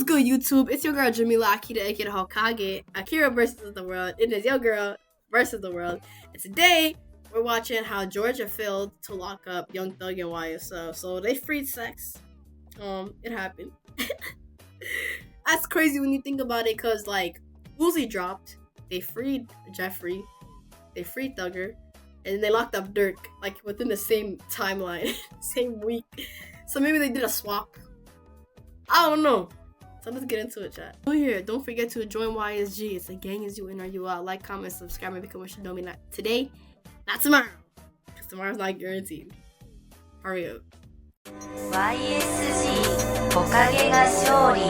good, YouTube? It's your girl Jamila Akiraa Hokage. Akiraa versus the world. It is your girl versus the world. And today we're watching how Georgia failed to lock up Young Thug and YSL. So they freed Sex. It happened. That's crazy when you think about it, cause like Uzi dropped, they freed Jeffrey, they freed Thugger, and they locked up Dirk like within the same timeline, same week. So maybe they did a swap. I don't know. So let's get into it, chat. Oh here, don't forget to join YSG. It's a gang as you in or you out. Like, comment, subscribe, and become a Shinobi. Not today, not tomorrow, because tomorrow's not guaranteed. Hurry up. YSG おかげが勝利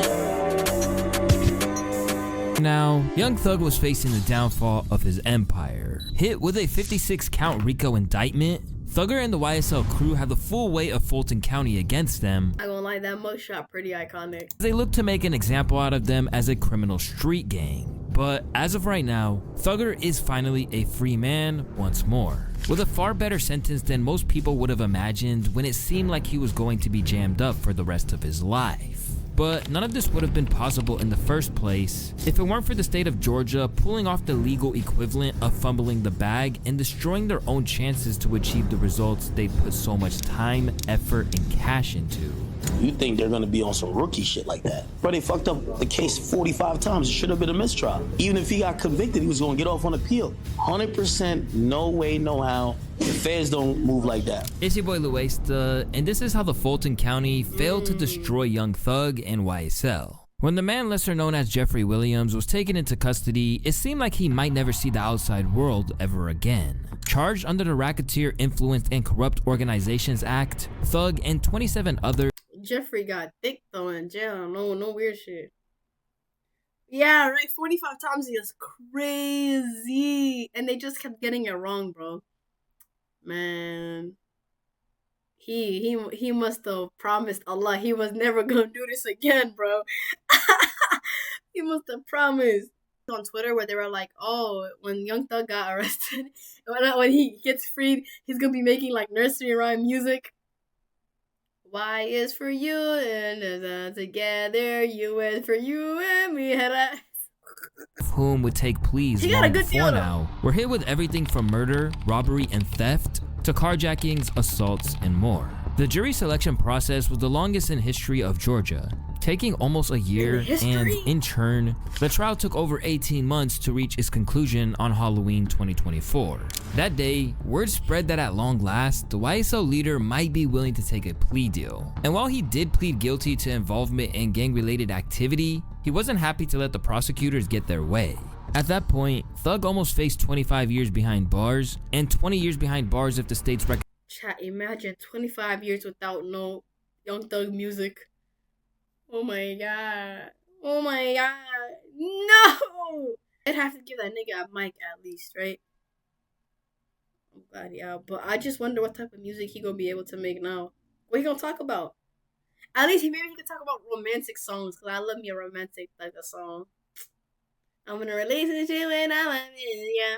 Now, Young Thug was facing the downfall of his empire. Hit with a 56-count RICO indictment, Thugger and the YSL crew had the full weight of Fulton County against them. I gonna lie, that mugshot pretty iconic. They looked to make an example out of them as a criminal street gang. But as of right now, Thugger is finally a free man once more, with a far better sentence than most people would have imagined when it seemed like he was going to be jammed up for the rest of his life. But none of this would have been possible in the first place if it weren't for the state of Georgia pulling off the legal equivalent of fumbling the bag and destroying their own chances to achieve the results they put so much time, effort, and cash into. You think they're gonna be on some rookie shit like that? But they fucked up the case 45 times. It should have been a mistrial. Even if he got convicted, he was gonna get off on appeal. 100%, no way, no how. The feds don't move like that. It's your boy Luesta, and this is how the Fulton County failed to destroy Young Thug and YSL. When the man lesser known as Jeffrey Williams was taken into custody, it seemed like he might never see the outside world ever again. Charged under the Racketeer Influenced and Corrupt Organizations Act, Thug and 27 others. Jeffrey got thick though in jail. No weird shit. Yeah, right. 45 times is crazy, and they just kept getting it wrong, bro. Man, he must have promised Allah he was never gonna do this again, bro. He must have promised. On Twitter where they were like, oh, when Young Thug got arrested, when he gets freed, he's gonna be making like nursery rhyme music. Y is for you and together, U is for you and me. Whom would take pleas long before now, were hit with everything from murder, robbery, and theft to carjackings, assaults, and more. The jury selection process was the longest in history of Georgia, taking almost a year, and in turn, the trial took over 18 months to reach its conclusion on Halloween 2024. That day, word spread that at long last, the YSL leader might be willing to take a plea deal. And while he did plead guilty to involvement in gang-related activity, he wasn't happy to let the prosecutors get their way. At that point, Thug almost faced 25 years behind bars, and 20 years behind bars if the state's record. Chat, imagine 25 years without no Young Thug music. Oh my god. Oh my god. No! I'd have to give that nigga a mic at least, right? Oh god, yeah. But I just wonder what type of music he gonna be able to make now. What he gonna talk about? At least maybe he could talk about romantic songs, because I love me a romantic like a song. I'm in a relationship and I'm in, yeah.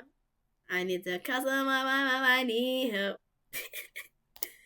I need to cause I need help.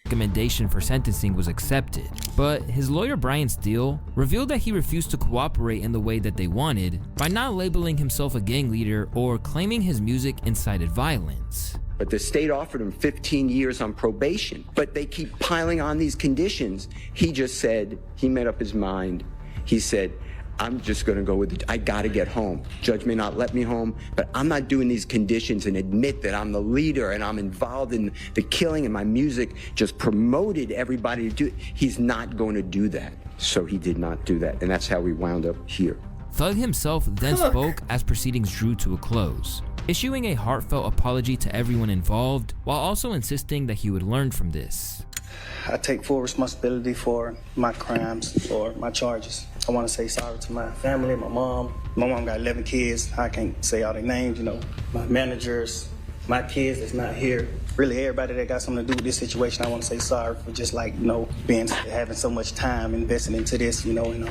Recommendation for sentencing was accepted, but his lawyer Brian Steele revealed that he refused to cooperate in the way that they wanted by not labeling himself a gang leader or claiming his music incited violence. But the state offered him 15 years on probation, but they keep piling on these conditions. He just said, he made up his mind. He said, I'm just gonna go with it. I gotta get home. Judge may not let me home, but I'm not doing these conditions and admit that I'm the leader and I'm involved in the killing, and my music just promoted everybody to do it. He's not going to do that. So he did not do that, and that's how we wound up here. Thug himself then spoke as proceedings drew to a close, issuing a heartfelt apology to everyone involved while also insisting that he would learn from this. I take full responsibility for my crimes or my charges. I want to say sorry to my family, my mom. My mom got 11 kids. I can't say all their names, you know. My managers, my kids that's not here. Really, everybody that got something to do with this situation, I want to say sorry for just like, you know, having so much time invested into this, you know, and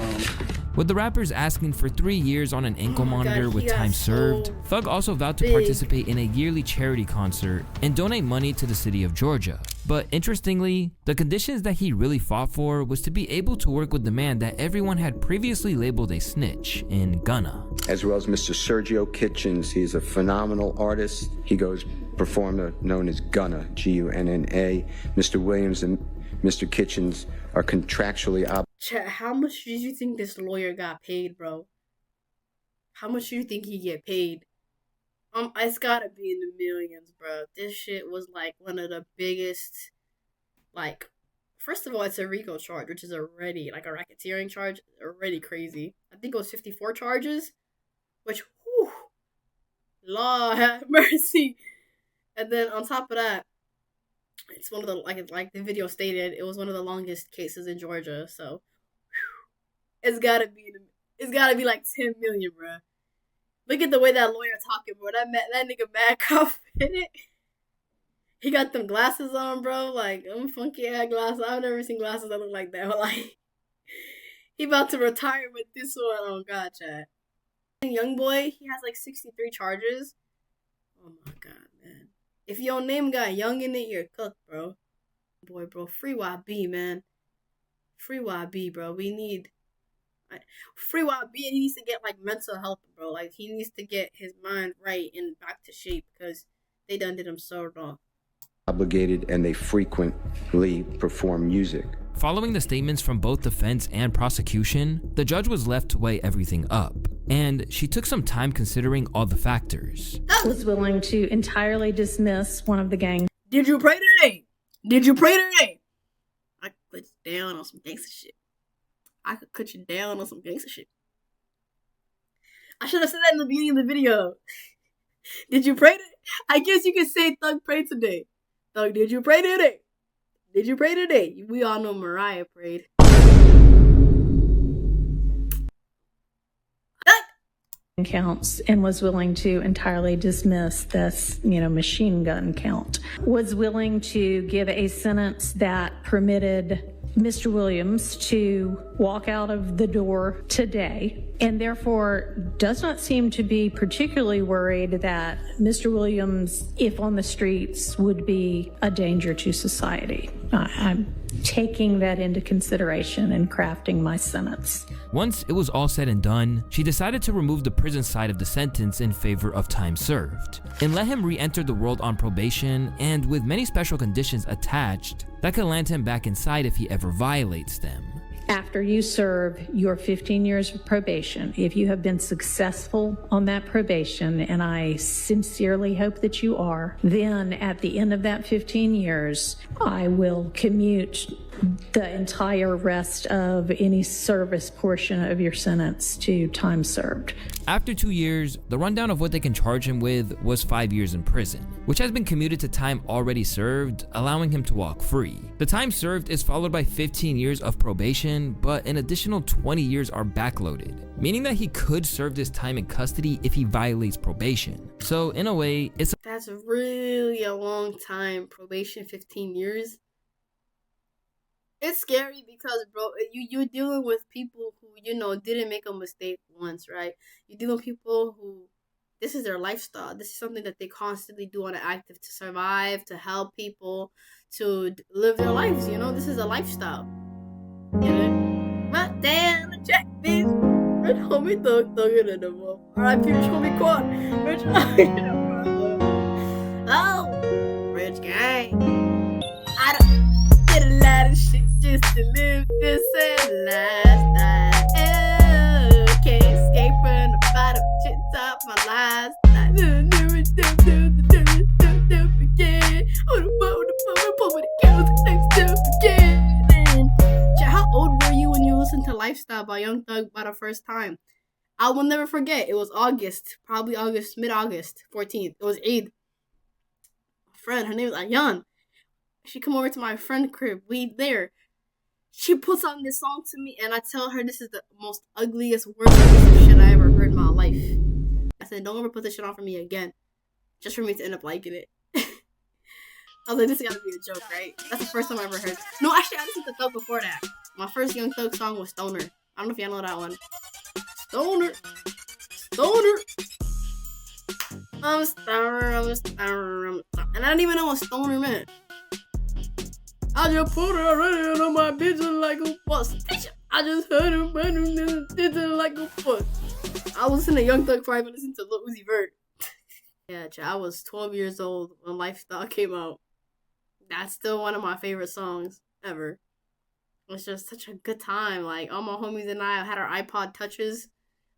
With the rappers asking for 3 years on an ankle monitor with time served, Thug also vowed to participate in a yearly charity concert and donate money to the city of Georgia. But interestingly, the conditions that he really fought for was to be able to work with the man that everyone had previously labeled a snitch in Gunna. As well as Mr. Sergio Kitchens. He's a phenomenal artist. He goes performer known as Gunna, Gunna. Mr. Williams and Mr. Kitchens are contractually obligated. Chat, how much did you think this lawyer got paid, bro? How much do you think he get paid? It's gotta be in the millions, bro. This shit was like one of the biggest, like, first of all, it's a RICO charge, which is already, like, a racketeering charge, already crazy. I think it was 54 charges, which, whew, Lord have mercy. And then on top of that, it's one of the, like the video stated, it was one of the longest cases in Georgia, so, whew, it's gotta be like 10 million, bro. Look at the way that lawyer talking, bro. That nigga mad confident. He got them glasses on, bro. Like, them funky ass glasses. I've never seen glasses that look like that. But, like, he about to retire with this one. Oh, God, chat. Young boy, he has, like, 63 charges. Oh, my God, man. If your name got young in it, you're cooked, bro. Boy, bro. Free YB, man. Free YB, bro. We need... Free YB, and he needs to get like mental health, bro. Like, he needs to get his mind right and back to shape because they done did him so wrong. Obligated, and they frequently perform music. Following the statements from both defense and prosecution, the judge was left to weigh everything up, and she took some time considering all the factors. Was willing to entirely dismiss one of the gang. Did you pray today? Did you pray today? I put you down on some gangster shit. I could cut you down on some gangster shit. I should have said that in the beginning of the video. Did you pray today? I guess you could say Thug prayed today. Thug, did you pray today? Did you pray today? We all know Mariah prayed. Counts, and was willing to entirely dismiss this, machine gun count. Was willing to give a sentence that permitted Mr. Williams to walk out of the door today, and therefore does not seem to be particularly worried that Mr. Williams, if on the streets, would be a danger to society. I'm taking that into consideration in crafting my sentence. Once it was all said and done, she decided to remove the prison side of the sentence in favor of time served, and let him re-enter the world on probation and with many special conditions attached that could land him back inside if he ever violates them. After you serve your 15 years of probation, if you have been successful on that probation, and I sincerely hope that you are, then at the end of that 15 years, I will commute the entire rest of any service portion of your sentence to time served. After 2 years, the rundown of what they can charge him with was 5 years in prison, which has been commuted to time already served, allowing him to walk free. The time served is followed by 15 years of probation, but an additional 20 years are backloaded, meaning that he could serve this time in custody if he violates probation. So in a way, That's really a long time. Probation, 15 years. It's scary because, bro, you're dealing with people who, didn't make a mistake once, right? You're dealing with people who, this is their lifestyle. This is something that they constantly do on an active to survive, to help people, to live their lives, This is a lifestyle. But damn, check this. Rich homie thug in the mall. R.I.P. Rich homie quad. Rich homie in the mall. Oh, rich gang. I don't did a lot of shit just to live this lifestyle. Oh, can't escape from the bottom shit top my lifestyle. How old were you when you listened to Lifestyle by Young Thug by the first time? I will never forget. It was August, probably August, mid-August, 14th. It was Eid. My friend, her name is Ayan. She come over to my friend crib. We there. She puts on this song to me, and I tell her this is the most ugliest, worst piece of shit I ever heard in my life. I said, don't ever put this shit on for me again. Just for me to end up liking it. I was like, this gotta be a joke, right? That's the first time I ever heard. No, actually, I listened to Thug before that. My first Young Thug song was Stoner. I don't know if y'all know that one. Stoner. I'm a stoner. And I didn't even know what stoner meant. I just put her running on my bitch like a bus. I just heard her running like a bus. I was listening to Young Thug before I even listened to Lil Uzi Vert. Yeah, I was 12 years old when Lifestyle came out. That's still one of my favorite songs ever. It was just such a good time. Like, all my homies and I had our iPod touches.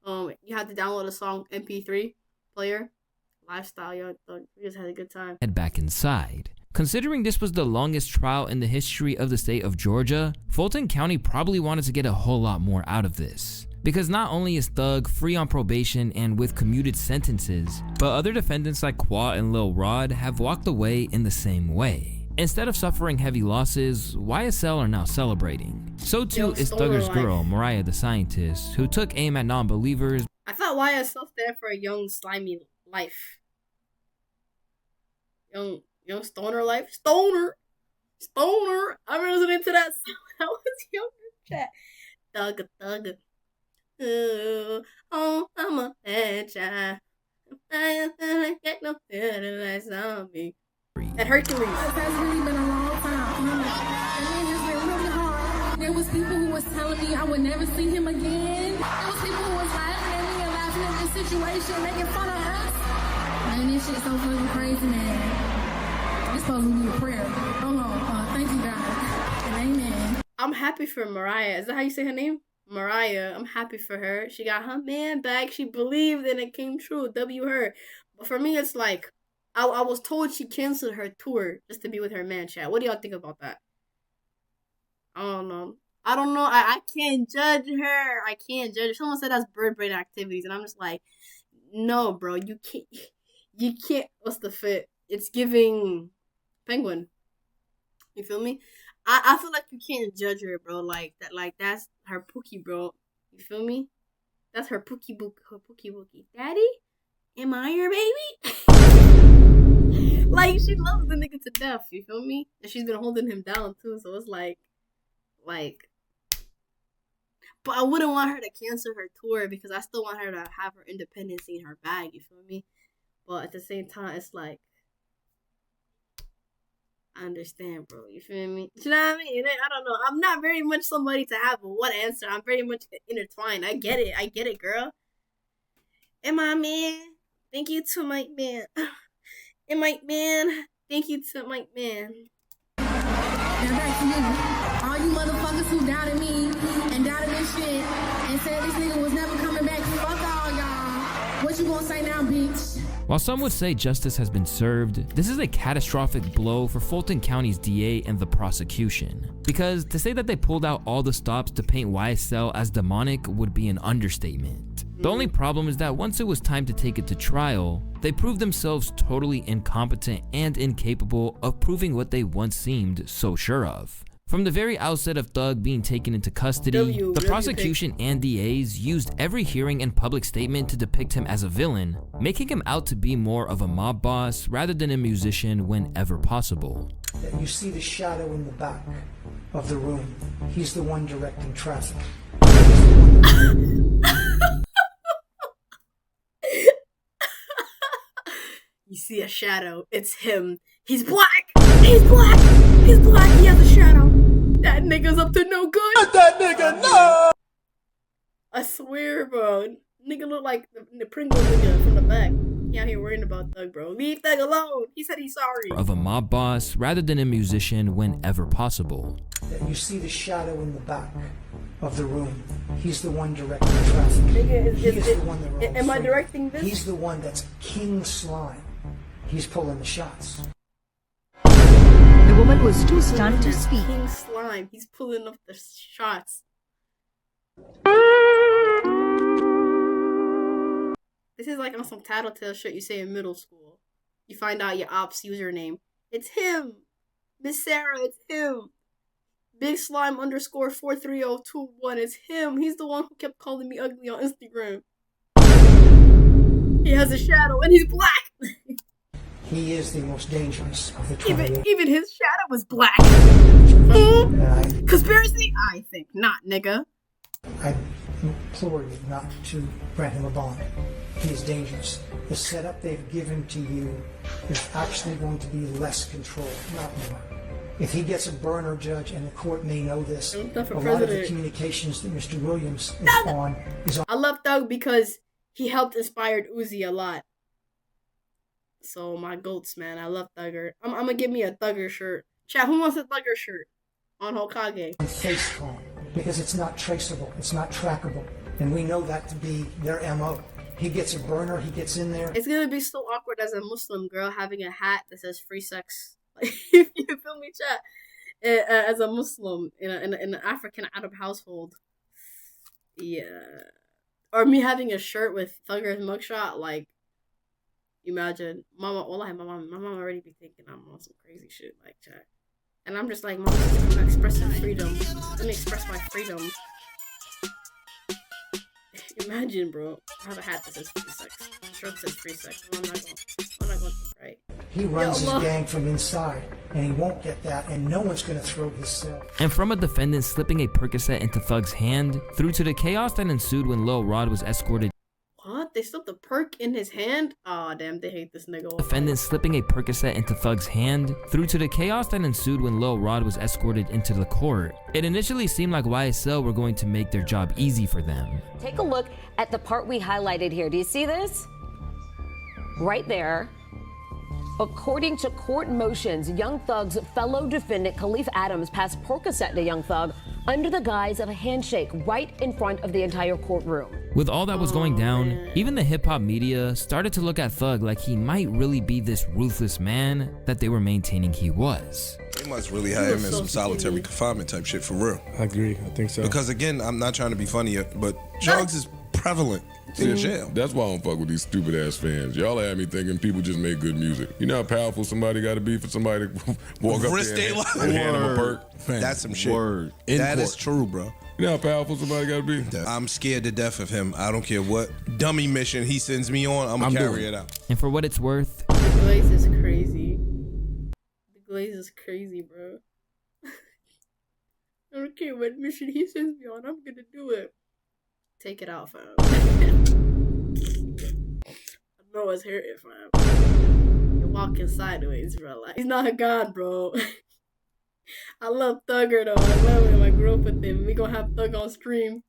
You had to download a song MP3 player. Lifestyle, Young Thug. We just had a good time. Head back inside. Considering this was the longest trial in the history of the state of Georgia, Fulton County probably wanted to get a whole lot more out of this. Because not only is Thug free on probation and with commuted sentences, but other defendants like Qua and Lil Rod have walked away in the same way. Instead of suffering heavy losses, YSL are now celebrating. So too is Thugger's girl, Mariah the Scientist, who took aim at non-believers. I thought YSL stood for a young, slimy life. Young stoner life? Stoner! I remember listening to that song when I was younger. Thug. Ooh, oh, I'm a bad child. I ain't get no better like zombie. And Hercules. That's really been a long time. And it's been really hard. There was people who was telling me I would never see him again. There was people who was laughing at me and laughing at the situation, making fun of us. Man, this shit's so fucking crazy, man. It's supposed to be a prayer. Hold on. Thank you, God. And amen. I'm happy for Mariah. Is that how you say her name? Mariah. I'm happy for her. She got her man back. She believed and it came true. W her. But for me, it's like, I was told she canceled her tour just to be with her man, chat. What do y'all think about that? I don't know. I can't judge her. I can't judge her. Someone said that's bird brain activities. And I'm just like, no, bro. You can't. What's the fit? It's giving penguin. You feel me? I feel like you can't judge her, bro. Like that. Like that's her pookie, bro. You feel me? That's her pookie book. Her pookie bookie. Daddy, am I your baby? Like she loves the nigga to death. You feel me? And she's been holding him down too. So it's like. But I wouldn't want her to cancel her tour because I still want her to have her independence in her bag. You feel me? But at the same time, it's like. I understand, bro. You feel me? You know what I mean? I don't know. I'm not very much somebody to have one answer. I'm very much intertwined. I get it, girl. And my man, thank you to Mike Man. And Mike Man, thank you to Mike Man. And back to you. All you motherfuckers who doubted me and doubted this shit and said this nigga was never coming back. Fuck all y'all. What you gonna say now, bitch? While some would say justice has been served, this is a catastrophic blow for Fulton County's DA and the prosecution. Because to say that they pulled out all the stops to paint YSL as demonic would be an understatement. The only problem is that once it was time to take it to trial, they proved themselves totally incompetent and incapable of proving what they once seemed so sure of. From the very outset of Thug being taken into custody, the prosecution and DAs used every hearing and public statement to depict him as a villain, making him out to be more of a mob boss rather than a musician whenever possible. You see the shadow in the back of the room. He's the one directing traffic. You see a shadow. It's him. He's black. He's black. He's black. He has a shadow. That nigga's up to no good. Let that nigga know. I swear, bro. Nigga look like the Pringle nigga from the back. He out here worrying about Thug, bro. Leave Thug alone. He said he's sorry. Of a mob boss rather than a musician whenever possible. You see the shadow in the back of the room. He's the one directing traffic. Nigga, He's the one that rolls. am I directing this? He's the one that's King Slime. He's pulling the shots. The woman was too stunned to speak. King Slime. He's pulling up the shots. This is like on some tattletale shit you say in middle school. You find out your ops username. It's him. Miss Sarah, it's him. Big Slime _ 43021. It's him. He's the one who kept calling me ugly on Instagram. He has a shadow and he's black. He is the most dangerous of the 28. Even his shadow was black. Conspiracy? I think not, nigga. I implore you not to grant him a bond. He is dangerous. The setup they've given to you is actually going to be less control, not more. If he gets a burner, Judge, and the court may know this, a lot of the communications that Mr. Williams is on is on. I love Thug because he helped inspired Uzi a lot. So my goats, man. I love Thugger. I'm gonna give me a Thugger shirt. Chat, who wants a Thugger shirt on Hokage? Face call, because it's not traceable, it's not trackable, and we know that to be their MO. He gets a burner, he gets in there. It's gonna be so awkward as a Muslim girl having a hat that says free sex. Like, if you feel me, chat. As a Muslim in an African Arab household, yeah. Or me having a shirt with Thugger's mugshot, like. Imagine, mama, my mom already be thinking I'm on some crazy shit like that. And I'm just like, mom, I'm expressing freedom. Let me express my freedom. Imagine, bro. I have a hat that says free sex. A shirt that says free sex. I'm not going to, right? He runs his gang from inside, and he won't get that, and no one's going to throw his cell. And from a defendant slipping a Percocet into Thug's hand, through to the chaos that ensued when Lil Rod was escorted. What? They slipped a perk in his hand? Aw, damn, they hate this nigga. Defendant slipping a Percocet into Thug's hand, through to the chaos that ensued when Lil Rod was escorted into the court. It initially seemed like YSL were going to make their job easy for them. Take a look at the part we highlighted here. Do you see this? Right there. According to court motions, Young Thug's fellow defendant Khalif Adams passed Percocet to Young Thug under the guise of a handshake right in front of the entire courtroom. With all that was going down, even the hip-hop media started to look at Thug like he might really be this ruthless man that they were maintaining he was. They must really have him in some solitary confinement type shit for real. I agree, I think so. Because again, I'm not trying to be funny, but drugs is prevalent in jail. That's why I don't fuck with these stupid ass fans. Y'all had me thinking people just make good music. You know how powerful somebody got to be for somebody to walk up there and hand them a perk? That's some shit. Word. That is true, bro. You know how powerful somebody got to be? I'm scared to death of him. I don't care what dummy mission he sends me on, I'm gonna carry it out. And for what it's worth, the glaze is crazy. The glaze is crazy, bro. I don't care what mission he sends me on, I'm gonna do it. Take it out, fam. I know it's hurting, fam. You're walking sideways, bro. Like, he's not a god, bro. I love Thugger, though. I love him. I grew up with him. We gonna have Thug on stream.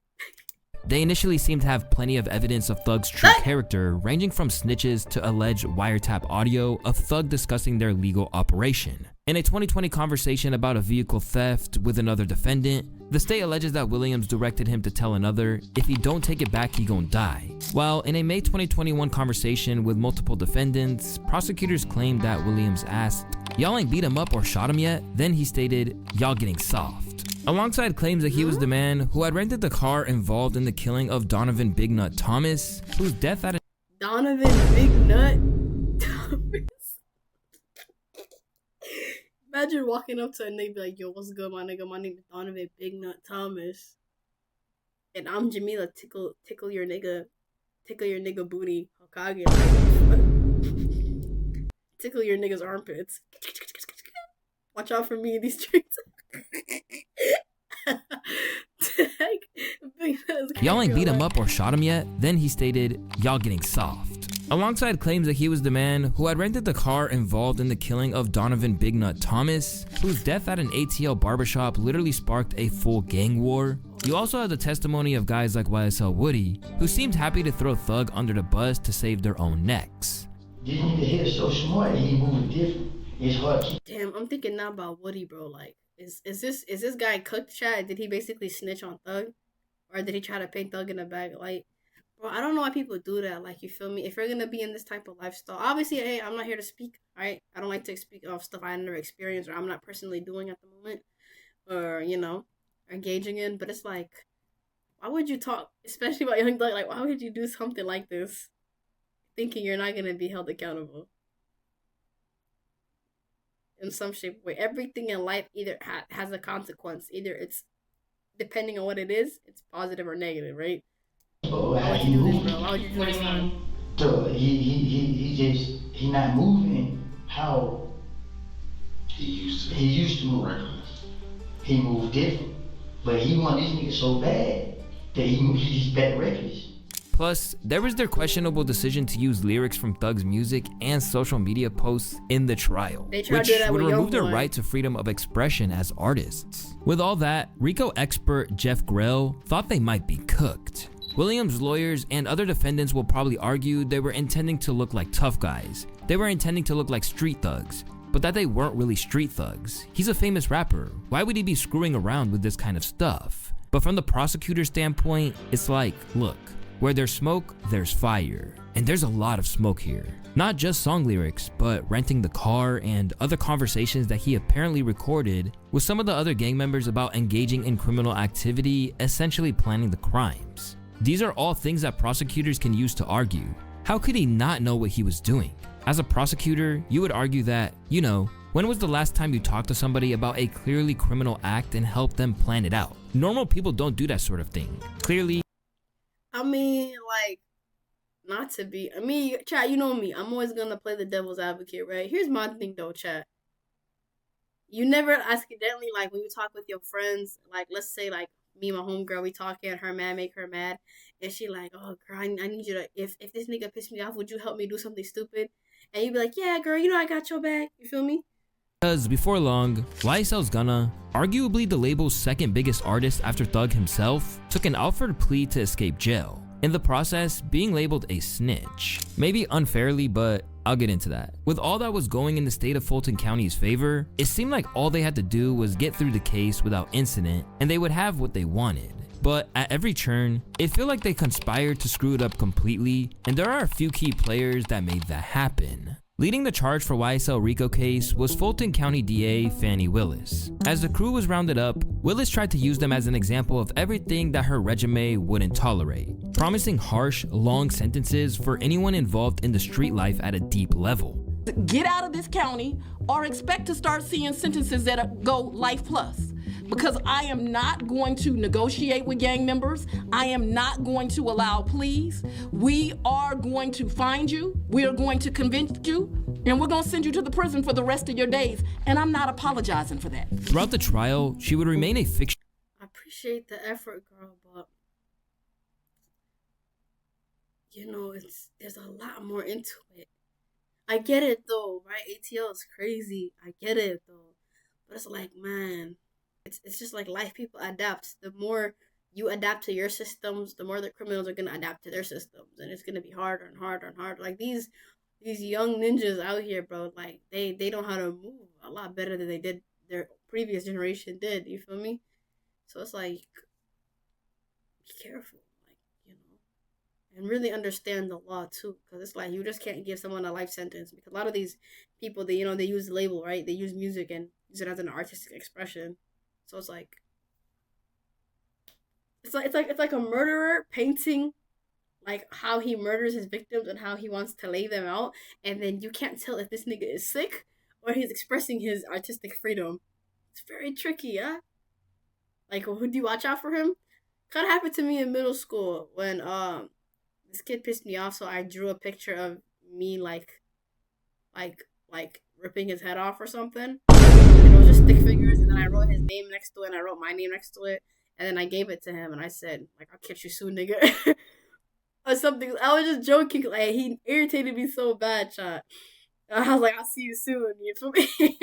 they initially seemed to have plenty of evidence of Thug's true character, ranging from snitches to alleged wiretap audio of Thug discussing their legal operation. In a 2020 conversation about a vehicle theft with another defendant, the state alleges that Williams directed him to tell another, if he don't take it back, he gon' die. While in a May 2021 conversation with multiple defendants, prosecutors claimed that Williams asked, "Y'all ain't beat him up or shot him yet?" Then he stated, "Y'all getting soft." Alongside claims that he was the man who had rented the car involved in the killing of Donovan Big Nut Thomas, whose death at Donovan Big Nut Thomas. Imagine walking up to a nigga be like, "Yo, what's good, my nigga? My name is Donovan Big Nut Thomas, and I'm Jamila. Tickle your nigga booty, Hokage. Tickle your nigga's armpits. Watch out for me in these streets." Y'all ain't beat him up or shot him yet? Then he stated, "Y'all getting soft." Alongside claims that he was the man who had rented the car involved in the killing of Donovan Big Nut Thomas, whose death at an ATL barbershop literally sparked a full gang war. You also had the testimony of guys like YSL Woody, who seemed happy to throw Thug under the bus to save their own necks. This nigga here so smart and he moving different. It's hard to... Damn, I'm thinking now about Woody, bro. Like, is this guy cooked, chat? Did he basically snitch on Thug? Or did he try to paint Thug in a bag of light? Bro, I don't know why people do that. Like, you feel me? If you're gonna be in this type of lifestyle, obviously, hey, I'm not here to speak, alright? I don't like to speak of stuff I never experienced or I'm not personally doing at the moment. Or, you know, engaging in. But it's like, why would you talk, especially about Young Thug, like, why would you do something like this? Thinking you're not gonna be held accountable. In some shape or way. Everything in life either has a consequence. Either it's, depending on what it is, it's positive or negative, right? Why would you do this, bro? Why would you do this, man? He not moving how he used to move. Reckless. He moved different. But he wanted this nigga so bad that he's back reckless. Plus, there was their questionable decision to use lyrics from Thug's music and social media posts in the trial, which would remove their right to freedom of expression as artists. With all that, RICO expert Jeff Grell thought they might be cooked. Williams' lawyers and other defendants will probably argue they were intending to look like tough guys. They were intending to look like street thugs, but that they weren't really street thugs. He's a famous rapper. Why would he be screwing around with this kind of stuff? But from the prosecutor's standpoint, it's like, look, where there's smoke, there's fire. And there's a lot of smoke here. Not just song lyrics, but renting the car and other conversations that he apparently recorded with some of the other gang members about engaging in criminal activity, essentially planning the crimes. These are all things that prosecutors can use to argue. How could he not know what he was doing? As a prosecutor, you would argue that, you know, when was the last time you talked to somebody about a clearly criminal act and helped them plan it out? Normal people don't do that sort of thing. Clearly. I mean, like, not to be, I mean, chat, you know me, I'm always gonna play the devil's advocate, right? Here's my thing though, chat. You never accidentally, like, when you talk with your friends, like, let's say, like, me and my homegirl, we talking, her man make her mad, and she like, oh, girl, I need you to, if this nigga pissed me off, would you help me do something stupid? And you be like, yeah, girl, you know I got your back, you feel me? Because before long, YSL's Gunna, arguably the label's second biggest artist after Thug himself, took an offered plea to escape jail. In the process, being labeled a snitch. Maybe unfairly, but I'll get into that. With all that was going in the state of Fulton County's favor, it seemed like all they had to do was get through the case without incident, and they would have what they wanted. But at every turn, it felt like they conspired to screw it up completely, and there are a few key players that made that happen. Leading the charge for YSL RICO case was Fulton County DA Fani Willis. As the crew was rounded up, Willis tried to use them as an example of everything that her regime wouldn't tolerate, promising harsh, long sentences for anyone involved in the street life at a deep level. Get out of this county or expect to start seeing sentences that go life plus. Because I am not going to negotiate with gang members. I am not going to allow pleas. We are going to find you. We are going to convince you. And we're going to send you to the prison for the rest of your days. And I'm not apologizing for that. Throughout the trial, she would remain a fiction. I appreciate the effort, girl, but you know, there's a lot more into it. I get it though, right? ATL is crazy. I get it though. But it's like, man, it's just like life, people adapt. The more you adapt to your systems, the more the criminals are going to adapt to their systems. And it's going to be harder and harder and harder. Like these young ninjas out here, bro, like they know how to move a lot better than they did their previous generation did. You feel me? So it's like, be careful, like, you know, and really understand the law too. Because it's like, you just can't give someone a life sentence. Because a lot of these people, they, you know, they use the label, right? They use music and use it as an artistic expression. So it's like a murderer painting like how he murders his victims and how he wants to lay them out, and then you can't tell if this nigga is sick or he's expressing his artistic freedom. It's very tricky, yeah. Like, who do you watch out for him? Kind of happened to me in middle school when this kid pissed me off, so I drew a picture of me like ripping his head off or something. And it was just stick figures, and then I wrote his name next to it, and I wrote my name next to it, and then I gave it to him, and I said, like, I'll catch you soon, nigga. Or something. I was just joking, like, he irritated me so bad, chat. I was like, I'll see you soon, you feel me?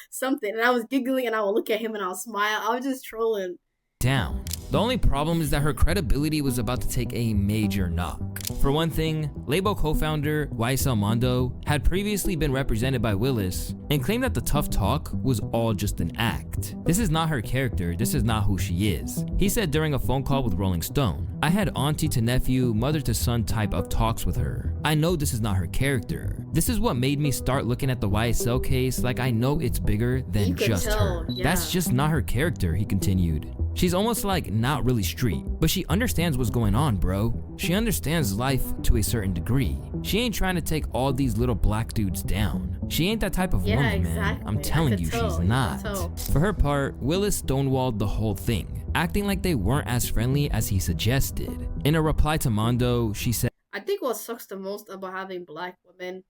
Something. And I was giggling, and I would look at him, and I'll smile. I was just trolling. Down. The only problem is that her credibility was about to take a major knock. For one thing, label co-founder YSL Mondo had previously been represented by Willis and claimed that the tough talk was all just an act. This is not her character, this is not who she is. He said during a phone call with Rolling Stone, I had auntie to nephew, mother to son type of talks with her. I know this is not her character. This is what made me start looking at the YSL case like I know it's bigger than just her. Yeah. That's just not her character, he continued. She's almost like not really street, but she understands what's going on, bro. She understands life to a certain degree. She ain't trying to take all these little black dudes down. She ain't that type of woman, man. I'm telling you, she's not. For her part, Willis stonewalled the whole thing, acting like they weren't as friendly as he suggested. In a reply to Mondo, she said, I think what sucks the most about having black women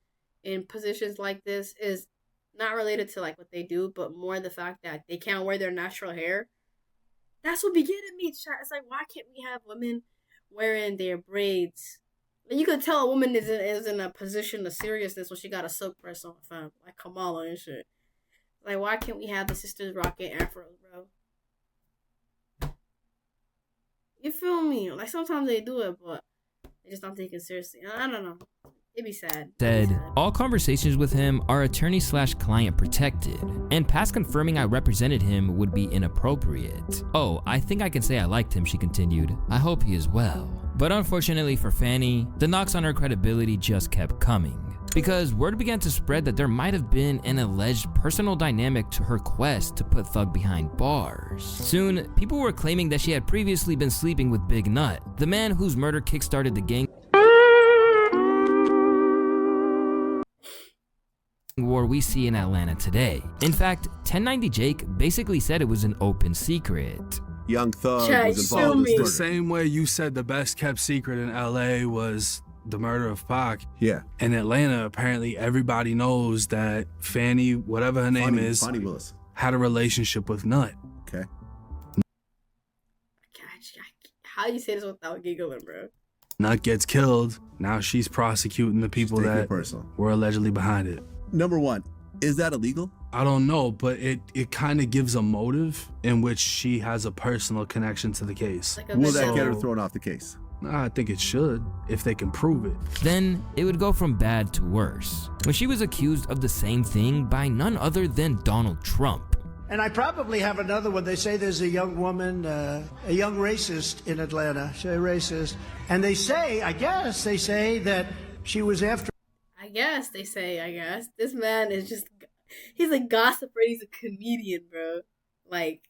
in positions like this is not related to like what they do, but more the fact that they can't wear their natural hair. That's what be getting me, chat. It's like, why can't we have women wearing their braids. And you could tell a woman is in a position of seriousness when she got a silk press on, fam. Like Kamala and shit. Like, why can't we have the sisters rocking afros, bro? You feel me? Like, sometimes they do it, but they just don't take it seriously. I don't know. It'd be sad. Said, all conversations with him are attorney/client protected, and past confirming I represented him would be inappropriate. Oh, I think I can say I liked him, she continued. I hope he is well. But unfortunately for Fani, the knocks on her credibility just kept coming, because word began to spread that there might have been an alleged personal dynamic to her quest to put Thug behind bars. Soon, people were claiming that she had previously been sleeping with Big Nut, the man whose murder kickstarted the gang war we see in Atlanta today. In fact, 1090 Jake basically said it was an open secret. Young Thug was involved in this the same way you said the best kept secret in LA was the murder of Pac. Yeah. In Atlanta, apparently everybody knows that Fani, whatever her name is, Fani Willis, had a relationship with Nut. Okay. How do you say this without giggling, bro? Nut gets killed. Now she's prosecuting the people that were allegedly behind it. Number one, is that illegal? I don't know, but it kind of gives a motive in which she has a personal connection to the case. Like Will that get her thrown off the case? I think it should, if they can prove it. Then it would go from bad to worse, when she was accused of the same thing by none other than Donald Trump. And I probably have another one. They say there's a young woman, a young racist in Atlanta. She's a racist. And they say, I guess, they say that she was after... I guess. This man is just... He's a gossiper. He's a comedian, bro. Like...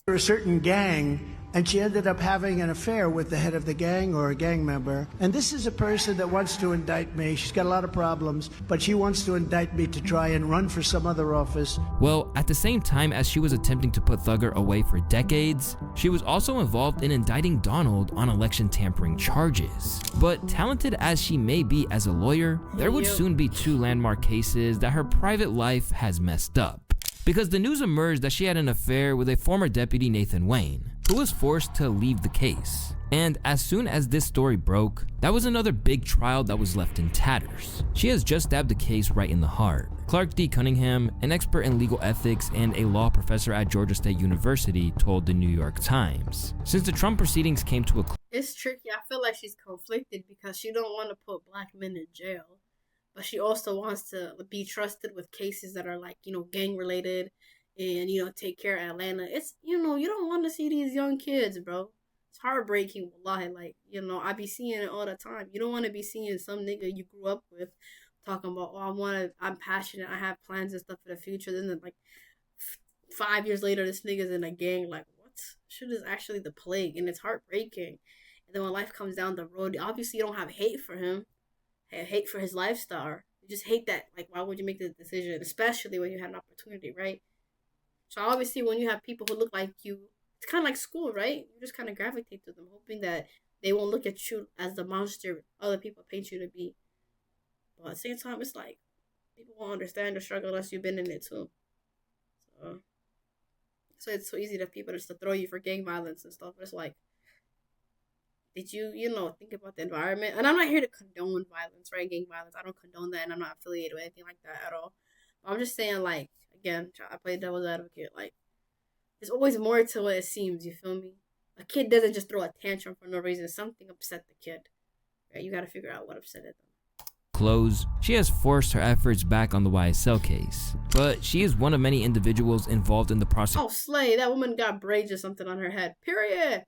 a certain gang, and she ended up having an affair with the head of the gang or a gang member. And this is a person that wants to indict me. She's got a lot of problems, but she wants to indict me to try and run for some other office. Well, at the same time as she was attempting to put Thugger away for decades, she was also involved in indicting Donald on election tampering charges. But talented as she may be as a lawyer, there would soon be 2 landmark cases that her private life has messed up. Because the news emerged that she had an affair with a former deputy, Nathan Wayne, who was forced to leave the case. And as soon as this story broke, that was another big trial that was left in tatters. She has just stabbed the case right in the heart. Clark D. Cunningham, an expert in legal ethics and a law professor at Georgia State University, told the New York Times. Since the Trump proceedings came to a close, it's tricky. I feel like she's conflicted because she don't want to put black men in jail. But she also wants to be trusted with cases that are like, gang related and, take care of Atlanta. It's, you don't want to see these young kids, bro. It's heartbreaking, wallahi. Like, I be seeing it all the time. You don't want to be seeing some nigga you grew up with talking about, I'm passionate, I have plans and stuff for the future. Then, like, 5 years later, this nigga's in a gang. Like, what? Shit is actually the plague. And it's heartbreaking. And then when life comes down the road, obviously you don't have hate for him. Hate for his lifestyle. You just hate that. Like, why would you make the decision? Especially when you had an opportunity, right? So obviously when you have people who look like you, it's kind of like school, right? You just kind of gravitate to them, hoping that they won't look at you as the monster other people paint you to be. But at the same time, it's like, people won't understand the struggle unless you've been in it too. So it's so easy for people just to throw you for gang violence and stuff. But it's like, did you, think about the environment? And I'm not here to condone violence, right? Gang violence. I don't condone that, and I'm not affiliated with anything like that at all. But I'm just saying, like, again, I play devil's advocate. Like, there's always more to what it seems, you feel me? A kid doesn't just throw a tantrum for no reason. Something upset the kid, right? You got to figure out what upset them. Close, she has forced her efforts back on the YSL case, but she is one of many individuals involved in the process. Oh, slay, that woman got braids or something on her head. Period,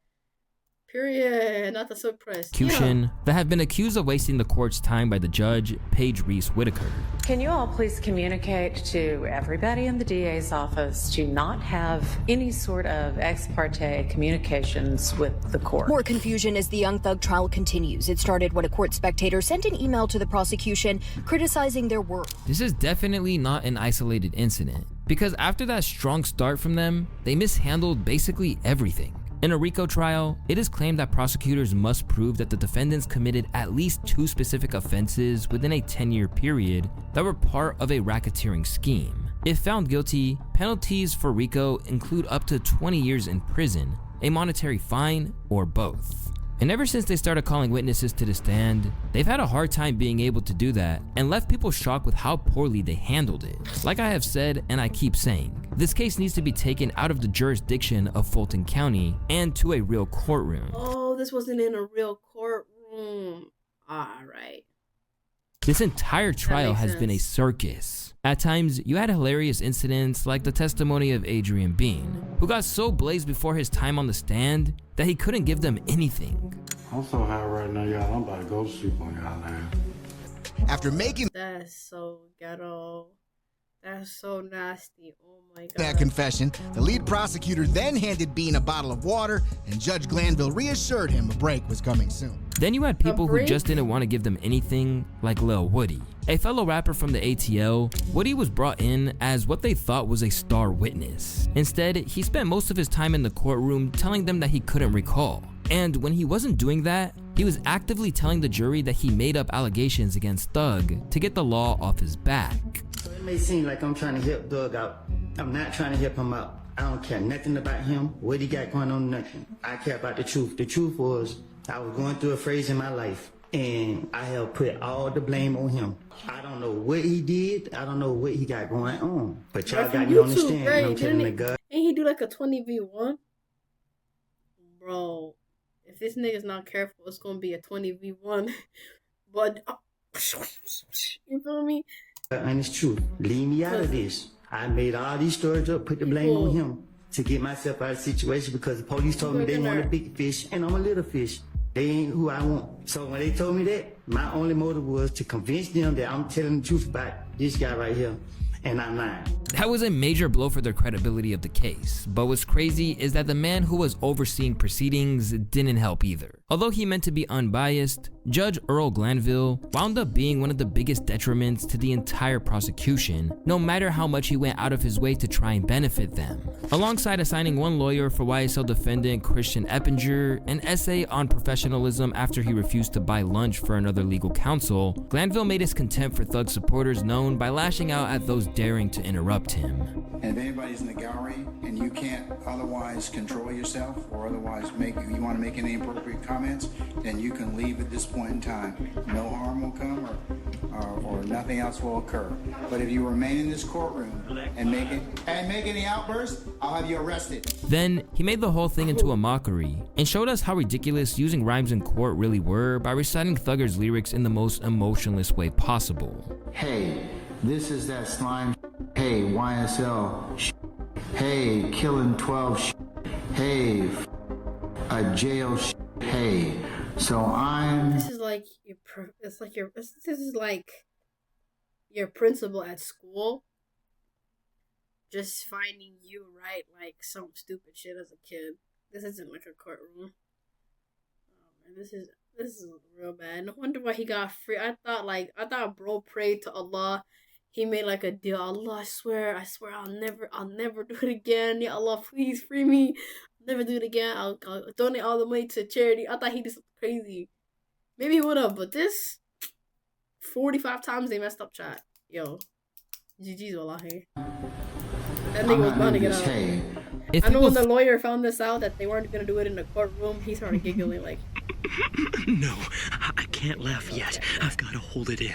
not the surprise. That have been accused of wasting the court's time by the judge, Paige Reese Whitaker. Can you all please communicate to everybody in the DA's office to not have any sort of ex parte communications with the court? More confusion as the Young Thug trial continues. It started when a court spectator sent an email to the prosecution criticizing their work. This is definitely not an isolated incident, because after that strong start from them, they mishandled basically everything. In a RICO trial, it is claimed that prosecutors must prove that the defendants committed at least 2 specific offenses within a 10-year period that were part of a racketeering scheme. If found guilty, penalties for RICO include up to 20 years in prison, a monetary fine, or both. And ever since they started calling witnesses to the stand, they've had a hard time being able to do that and left people shocked with how poorly they handled it. Like I have said and I keep saying, this case needs to be taken out of the jurisdiction of Fulton County and to a real courtroom. Oh, this wasn't in a real courtroom. Alright. This entire trial has been a circus. At times, you had hilarious incidents like the testimony of Adrian Bean, who got so blazed before his time on the stand that he couldn't give them anything. I'm so high right now, y'all. I'm about to go sleep on y'all now. After making That's so ghetto. That's so nasty. Oh my god. that confession, the lead prosecutor then handed Bean a bottle of water, and Judge Glanville reassured him a break was coming soon. Then you had people who just didn't want to give them anything, like Lil Woody. A fellow rapper from the ATL, Woody was brought in as what they thought was a star witness. Instead, he spent most of his time in the courtroom telling them that he couldn't recall. And when he wasn't doing that, he was actively telling the jury that he made up allegations against Thug to get the law off his back. So it may seem like I'm trying to help Doug out. I'm not trying to help him out. I don't care nothing about him, what he got going on, nothing. I care about the truth. The truth was, I was going through a phase in my life, and I have put all the blame on him. I don't know what he did. I don't know what he got going on. But y'all got to understand, right? I'm telling the God. And he do like a 20v1? Bro, if this nigga's not careful, it's gonna be a 20v1. But, you feel me? And it's true. Leave me out of this. I made all these stories up, put the blame on him to get myself out of the situation because the police told me they want a big fish and I'm a little fish. They ain't who I want. So when they told me that, my only motive was to convince them that I'm telling the truth about this guy right here, and I'm not. That was a major blow for the credibility of the case, but what's crazy is that the man who was overseeing proceedings didn't help either. Although he meant to be unbiased, Judge Earl Glanville wound up being one of the biggest detriments to the entire prosecution, no matter how much he went out of his way to try and benefit them. Alongside assigning one lawyer for YSL defendant Christian Eppinger, an essay on professionalism after he refused to buy lunch for another legal counsel, Glanville made his contempt for Thug supporters known by lashing out at those daring to interrupt him. And if anybody's in the gallery and you can't otherwise control yourself or otherwise you want to make any inappropriate comments, then you can leave at this point in time. No harm will come or nothing else will occur. But if you remain in this courtroom and make any outbursts, I'll have you arrested. Then he made the whole thing into a mockery and showed us how ridiculous using rhymes in court really were by reciting Thugger's lyrics in the most emotionless way possible. Hey, this is that slime. Hey, YSL. Hey, killing 12. Hey, a jail. Hey, so I'm. This is like this is like your principal at school just finding you right like some stupid shit as a kid. This isn't like a courtroom. Oh man, this is real bad. No wonder why he got free. I thought bro prayed to Allah. He made like a deal. Allah, I swear I'll never do it again. Ya Allah, please free me. I'll never do it again. I'll donate all the money to charity. I thought he did something crazy. Maybe he would have, but this 45 times they messed up chat. Yo. GG's wallahi. That nigga was bound to get out. I know when the lawyer found this out that they weren't gonna do it in the courtroom, he started giggling like No, I can't laugh yet. I've gotta hold it in.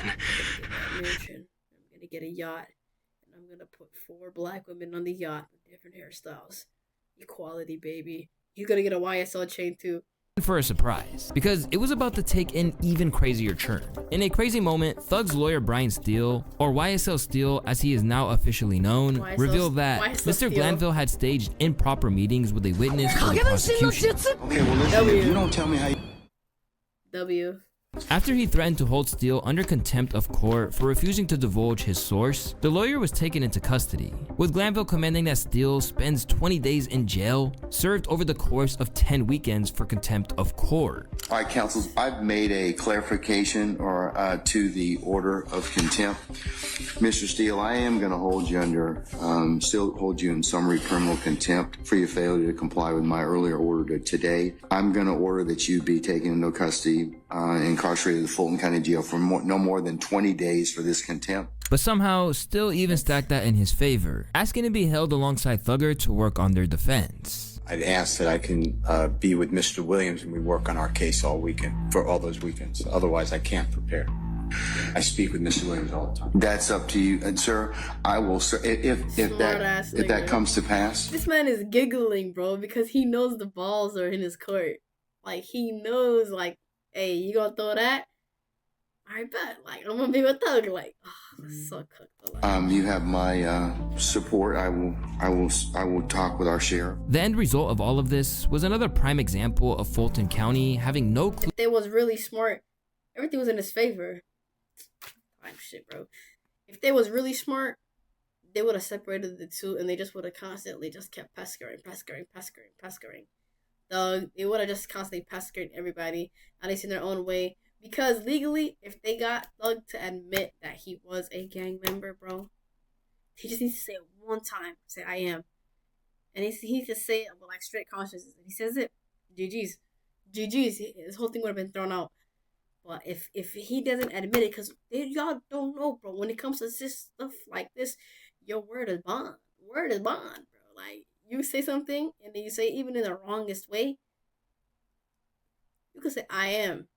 Get a yacht, and I'm gonna put 4 black women on the yacht with different hairstyles. Equality, baby. He's gonna get a YSL chain too. For a surprise, because it was about to take an even crazier turn. In a crazy moment, Thug's lawyer Brian Steele, or YSL Steele as he is now officially known, revealed that Mr. Glanville had staged improper meetings with a witness for the prosecution. Okay, well listen, if you don't tell me how you... W. After he threatened to hold Steele under contempt of court for refusing to divulge his source, the lawyer was taken into custody, with Glanville commanding that Steele spends 20 days in jail, served over the course of 10 weekends for contempt of court. All right, counsel, I've made a clarification to the order of contempt. Mr. Steele, I am going to hold you still hold you in summary criminal contempt for your failure to comply with my earlier order today. I'm going to order that you be taken into custody incarcerated in the Fulton County Jail for no more than 20 days for this contempt. But somehow, Steele even stacked that in his favor, asking to be held alongside Thugger to work on their defense. I'd ask that I can be with Mr. Williams and we work on our case all weekend, for all those weekends. Otherwise, I can't prepare. I speak with Mr. Williams all the time. That's up to you. And sir, I will, sir, if that comes to pass. This man is giggling, bro, because he knows the balls are in his court. Like, he knows, like, hey, you gonna throw that? I bet. Like, I'm gonna be with Thug. Like, oh, that's so cooked. You have my support. I will talk with our sheriff. The end result of all of this was another prime example of Fulton County having no clue. If they was really smart, everything was in his favor. Type shit, bro. If they was really smart, they would have separated the two, and they just would have constantly just kept pestering. They would have just constantly pestered everybody, at least in their own way. Because legally, if they got Thug to admit that he was a gang member, bro, he just needs to say it one time. Say, I am. And he needs to say it with, like, straight conscience. If he says it, GG's. This whole thing would have been thrown out. But if he doesn't admit it, because y'all don't know, bro, when it comes to this stuff like this, your word is bond. Word is bond, bro. Like, you say something, and then you say it even in the wrongest way, you could say, I am.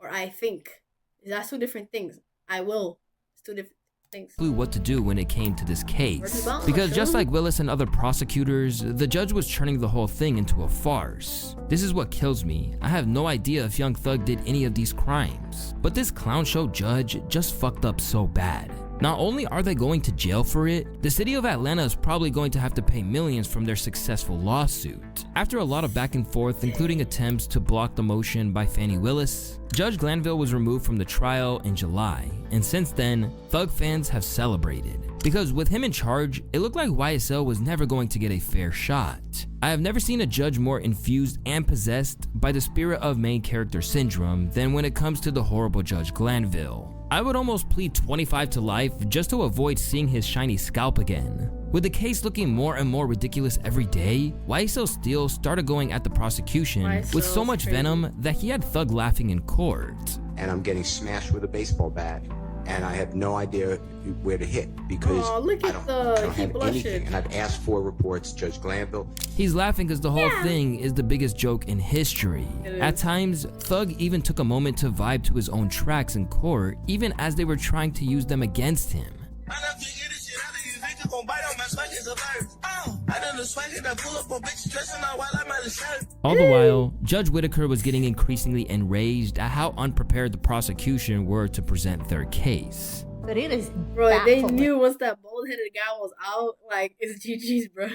Or I think. That's two different things. I will. It's two different things. Clue what to do when it came to this case. Because just like Willis and other prosecutors, the judge was turning the whole thing into a farce. This is what kills me. I have no idea if Young Thug did any of these crimes. But this clown show judge just fucked up so bad. Not only are they going to jail for it, the city of Atlanta is probably going to have to pay millions from their successful lawsuit. After a lot of back and forth, including attempts to block the motion by Fani Willis, Judge Glanville was removed from the trial in July, and since then, Thug fans have celebrated. Because with him in charge, it looked like YSL was never going to get a fair shot. I have never seen a judge more infused and possessed by the spirit of main character syndrome than when it comes to the horrible Judge Glanville. I would almost plead 25 to life just to avoid seeing his shiny scalp again. With the case looking more and more ridiculous every day, YSL Steel started going at the prosecution with so much venom that he had Thug laughing in court. And I'm getting smashed with a baseball bat, and I have no idea where to hit because I don't have anything. And I've asked for reports, Judge Glanville. He's laughing because the whole thing is the biggest joke in history. At times, Thug even took a moment to vibe to his own tracks in court, even as they were trying to use them against him. All the while, Judge Whitaker was getting increasingly enraged at how unprepared the prosecution were to present their case. But it is bro, they knew once that bald-headed guy was out, like, it's GG's, bro.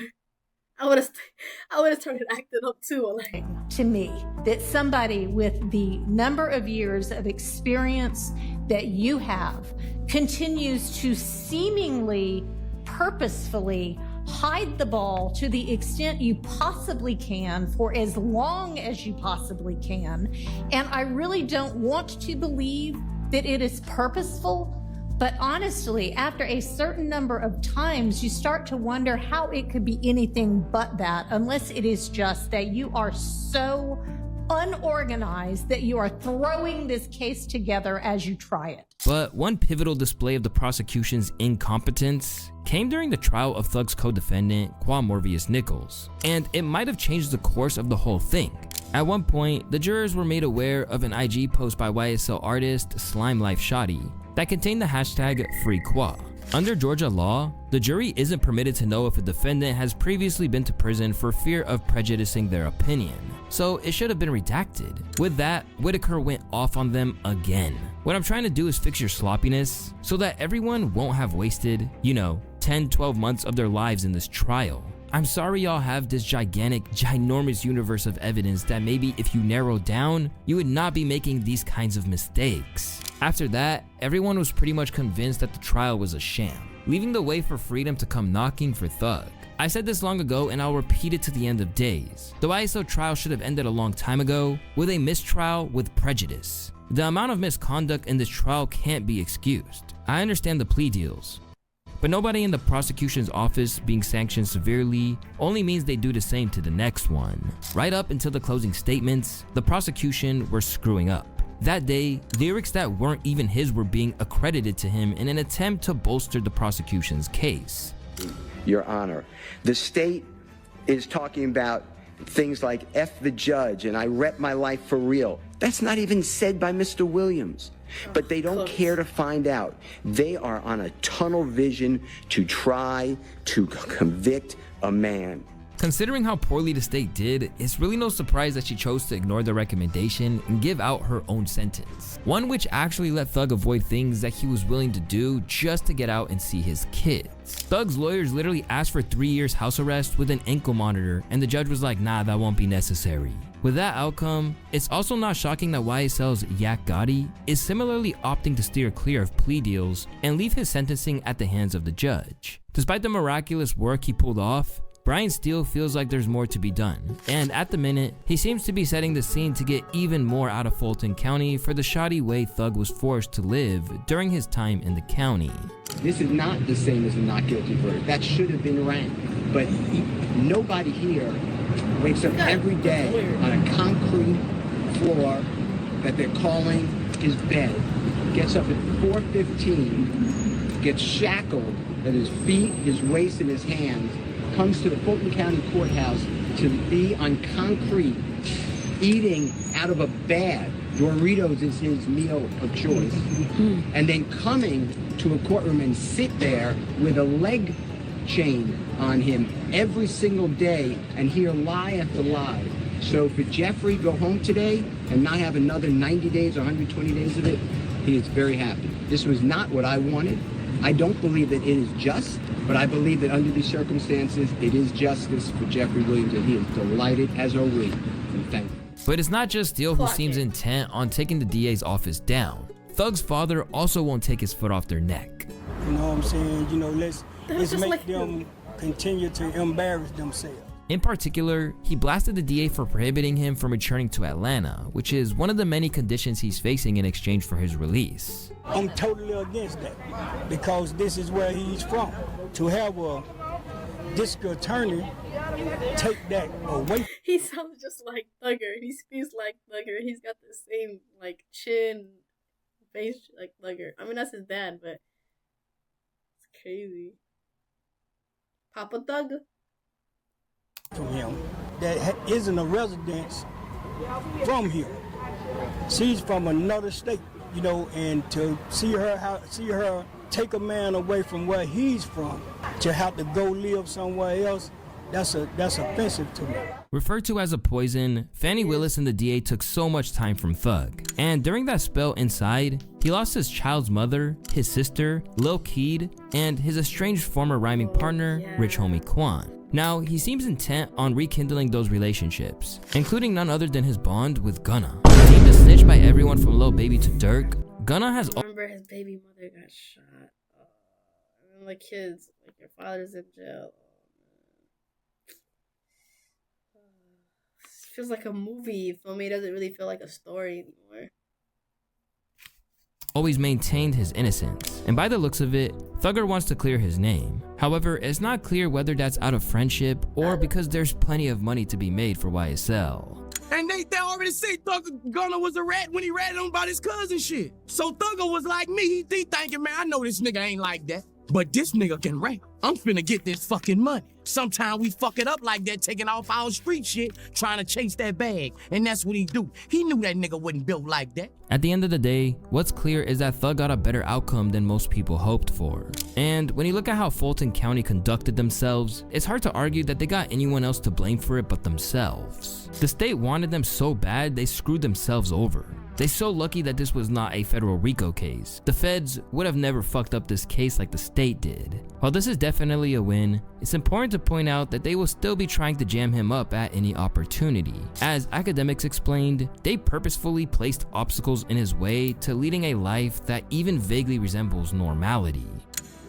I would have started acting up too. Like, to me, that somebody with the number of years of experience that you have continues to seemingly purposefully hide the ball to the extent you possibly can for as long as you possibly can. And I really don't want to believe that it is purposeful. But honestly, after a certain number of times, you start to wonder how it could be anything but that, unless it is just that you are so unorganized that you are throwing this case together as you try it. But one pivotal display of the prosecution's incompetence came during the trial of Thug's co-defendant, Quan Morvius Nichols, and it might have changed the course of the whole thing. At one point, the jurors were made aware of an IG post by YSL artist Slime Life Shoddy that contained the hashtag #FreeQua. Under Georgia law, the jury isn't permitted to know if a defendant has previously been to prison for fear of prejudicing their opinion, so it should have been redacted. With that, Whitaker went off on them again. What I'm trying to do is fix your sloppiness so that everyone won't have wasted, 10-12 months of their lives in this trial. I'm sorry y'all have this ginormous universe of evidence that maybe if you narrow down, you would not be making these kinds of mistakes. After that, everyone was pretty much convinced that the trial was a sham, leaving the way for freedom to come knocking for Thug. I said this long ago and I'll repeat it to the end of days. The YSL trial should have ended a long time ago with a mistrial with prejudice. The amount of misconduct in this trial can't be excused. I understand the plea deals, but nobody in the prosecution's office being sanctioned severely only means they do the same to the next one. Right up until the closing statements, the prosecution were screwing up. That day, lyrics that weren't even his were being accredited to him in an attempt to bolster the prosecution's case. Your Honor, the state is talking about things like F the judge and I rep my life for real. That's not even said by Mr. Williams. But they don't care to find out. They are on a tunnel vision to try to convict a man. Considering how poorly the state did, it's really no surprise that she chose to ignore the recommendation and give out her own sentence. One which actually let Thug avoid things that he was willing to do just to get out and see his kids. Thug's lawyers literally asked for 3 years house arrest with an ankle monitor, and the judge was like, nah, that won't be necessary. With that outcome, it's also not shocking that YSL's Yak Gotti is similarly opting to steer clear of plea deals and leave his sentencing at the hands of the judge. Despite the miraculous work he pulled off, Brian Steele feels like there's more to be done, and at the minute, he seems to be setting the scene to get even more out of Fulton County for the shoddy way Thug was forced to live during his time in the county. This is not the same as a not guilty verdict. That should have been ranked. But nobody here wakes up every day on a concrete floor that they're calling his bed, gets up at 4:15, gets shackled at his feet, his waist, and his hands, comes to the Fulton County Courthouse to be on concrete, eating out of a bag. Doritos is his meal of choice. And then coming to a courtroom and sit there with a leg chain on him every single day and hear lie after lie. So for Jeffrey go home today and not have another 90 days or 120 days of it, he is very happy. This was not what I wanted. I don't believe that it is just, but I believe that under these circumstances, it is justice for Jeffrey Williams, and he is delighted, as are we. And thank you. But it's not just Steele who seems intent on taking the DA's office down. Thug's father also won't take his foot off their neck. You know what I'm saying? You know, let's make them continue to embarrass themselves. In particular, he blasted the DA for prohibiting him from returning to Atlanta, which is one of the many conditions he's facing in exchange for his release. I'm totally against that because this is where he's from. To have a district attorney take that away. He sounds just like Thugger. He speaks like Thugger. He's got the same like chin, face like Thugger. I mean, that's his dad, but it's crazy. Papa Thug. From him that isn't a resident from here. She's from another state, you know, and to see her take a man away from where he's from to have to go live somewhere else, that's offensive to me. Referred to as a poison, Fani Willis and the DA took so much time from Thug. And during that spell inside, he lost his child's mother, his sister, Lil Keed, and his estranged former rhyming partner, Rich Homie Quan. Now, he seems intent on rekindling those relationships, including none other than his bond with Gunna. Deemed a snitch by everyone from Lil Baby to Durk, Gunna has... Remember his baby mother got shot. And the kids, like your father's in jail. Feels like a movie. For me, it doesn't really feel like a story anymore. Always maintained his innocence, and by the looks of it, Thugger wants to clear his name. However, it's not clear whether that's out of friendship or because there's plenty of money to be made for YSL. And they already say Thugger Gunna was a rat when he ratted on about his cousin shit. So Thugger was like me, he thinking, man, I know this nigga ain't like that, but this nigga can rap. I'm finna get this fucking money. Sometimes we fuck it up like that, taking off our street shit, trying to chase that bag. And that's what he do. He knew that nigga wasn't built like that. At the end of the day, what's clear is that Thug got a better outcome than most people hoped for. And when you look at how Fulton County conducted themselves, it's hard to argue that they got anyone else to blame for it but themselves. The state wanted them so bad, they screwed themselves over. They're so lucky that this was not a federal RICO case. The feds would have never fucked up this case like the state did. While this is definitely a win, it's important to point out that they will still be trying to jam him up at any opportunity. As academics explained, they purposefully placed obstacles in his way to leading a life that even vaguely resembles normality.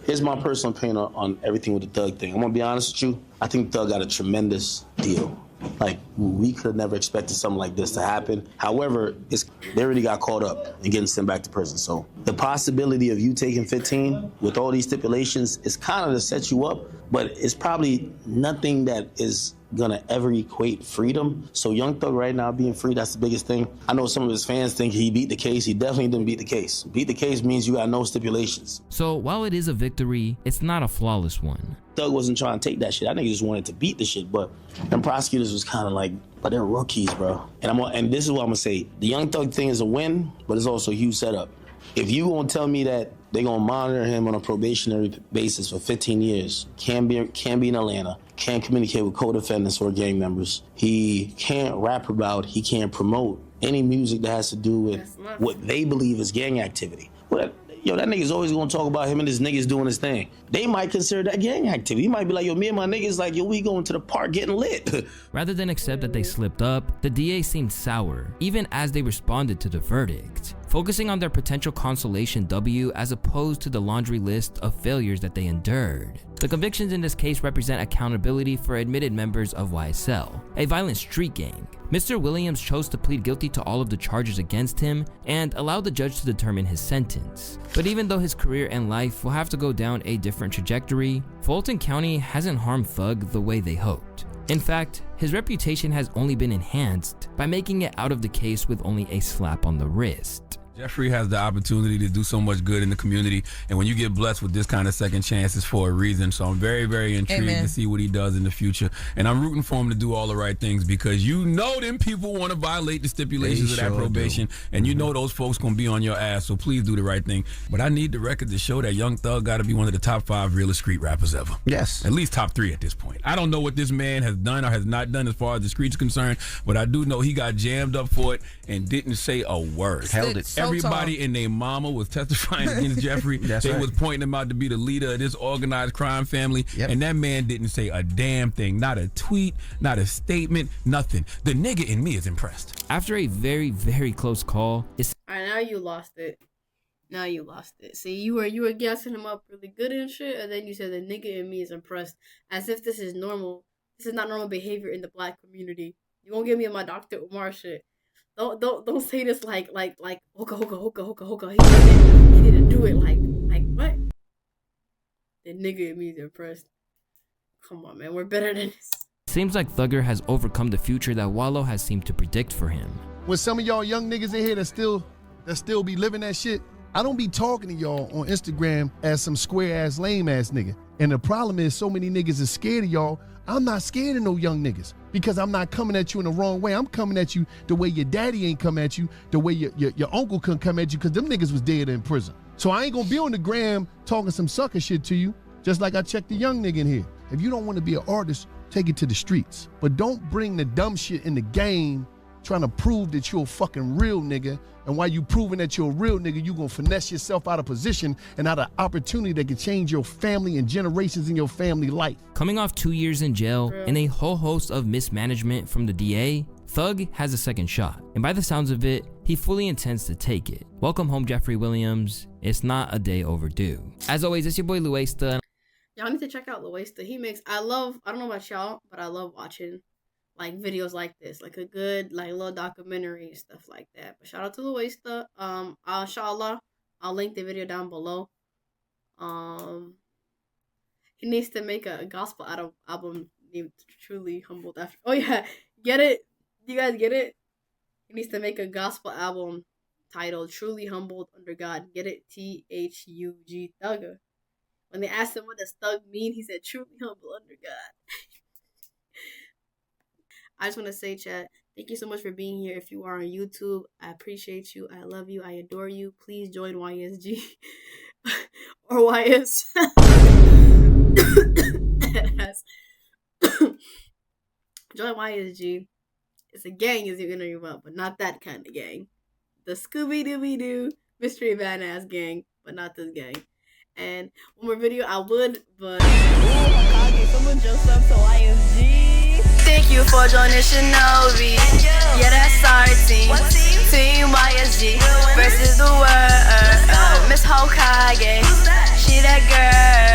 Here's my personal opinion on everything with the Thug thing. I'm gonna be honest with you, I think Thug got a tremendous deal. Like, we could have never expected something like this to happen. However, they already got caught up and getting sent back to prison. So the possibility of you taking 15 with all these stipulations is kind of to set you up but it's probably nothing that is gonna ever equate freedom. So Young Thug right now being free, that's the biggest thing. I know some of his fans think he beat the case. He definitely didn't beat the case. Beat the case means you got no stipulations. So while it is a victory, it's not a flawless one. Thug wasn't trying to take that shit. I think he just wanted to beat the shit, but them prosecutors was kind of like, but they're rookies, bro. And this is what I'm gonna say. The Young Thug thing is a win, but it's also a huge setup. If you gonna tell me that they're gonna monitor him on a probationary basis for 15 years, can't be in Atlanta, can't communicate with co-defendants or gang members, he can't rap about, he can't promote any music that has to do with what they believe is gang activity. Well, that nigga's always gonna talk about him and his niggas doing his thing. They might consider that gang activity. He might be like, yo, me and my niggas, like, yo, we going to the park getting lit. Rather than accept that they slipped up, the DA seemed sour, even as they responded to the verdict, focusing on their potential consolation W as opposed to the laundry list of failures that they endured. The convictions in this case represent accountability for admitted members of YSL, a violent street gang. Mr. Williams chose to plead guilty to all of the charges against him and allowed the judge to determine his sentence. But even though his career and life will have to go down a different trajectory, Fulton County hasn't harmed Thug the way they hoped. In fact, his reputation has only been enhanced by making it out of the case with only a slap on the wrist. Jeffrey has the opportunity to do so much good in the community, and when you get blessed with this kind of second chance, it's for a reason. So I'm very, very intrigued to see what he does in the future, and I'm rooting for him to do all the right things, because you know them people want to violate the stipulations of that probation, and you know those folks gonna be on your ass. So please do the right thing. But I need the record to show that Young Thug got to be one of the top 5 realest street rappers ever. Yes, at least top 3 at this point. I don't know what this man has done or has not done as far as the street's concerned, but I do know he got jammed up for it and didn't say a word. Held it. Everybody and their mama was testifying against Jeffrey. They was pointing him out to be the leader of this organized crime family, and that man didn't say a damn thing. Not a tweet, not a statement, nothing. The nigga in me is impressed. After a very, very close call, all right, now you lost it. Now you lost it. See, you were gassing him up really good and shit, and then you said the nigga in me is impressed, as if this is normal. This is not normal behavior in the black community. You won't get me in my Dr. Umar shit. Don't say this like hoka. He didn't do it like what? The nigga in me is impressed. Come on, man, we're better than this. Seems like Thugger has overcome the future that Wallow has seemed to predict for him. With some of y'all young niggas in here that still be living that shit, I don't be talking to y'all on Instagram as some square ass lame ass nigga. And the problem is so many niggas is scared of y'all. I'm not scared of no young niggas, because I'm not coming at you in the wrong way. I'm coming at you the way your daddy ain't come at you, the way your uncle couldn't come at you, because them niggas was dead in prison. So I ain't gonna be on the gram talking some sucker shit to you, just like I checked the young nigga in here. If you don't want to be an artist, take it to the streets. But don't bring the dumb shit in the game trying to prove that you're a fucking real nigga. And while you proving that you're a real nigga, you gonna finesse yourself out of position and out of opportunity that can change your family and generations in your family life. Coming off 2 years in jail and a whole host of mismanagement from the DA, Thug has a second shot. And by the sounds of it, he fully intends to take it. Welcome home, Jeffrey Williams. It's not a day overdue. As always, it's your boy Luesta. Y'all need to check out Luesta. I don't know about y'all, but I love watching like videos like this, like a good like little documentary and stuff like that. But shout out to Luesta. Inshallah, I'll link the video down below. He needs to make a gospel album named Truly Humbled After. Oh yeah, get it? You guys get it? He needs to make a gospel album titled Truly Humbled Under God. Get it? THUG Thugger. When they asked him what does thug mean, he said truly humble under God. I just want to say, chat, thank you so much for being here. If you are on YouTube, I appreciate you. I love you. I adore you. Please join YSG or YS. Join YSG. It's a gang as you're gonna about, but not that kind of gang. The Scooby-Dooby-Doo mystery van ass gang, but not this gang. And one more video I would, but someone just up to YSG. Thank you for joining Shinobi. Yeah, that's our team. Team YSG versus the world. Miss Hokage. She that girl.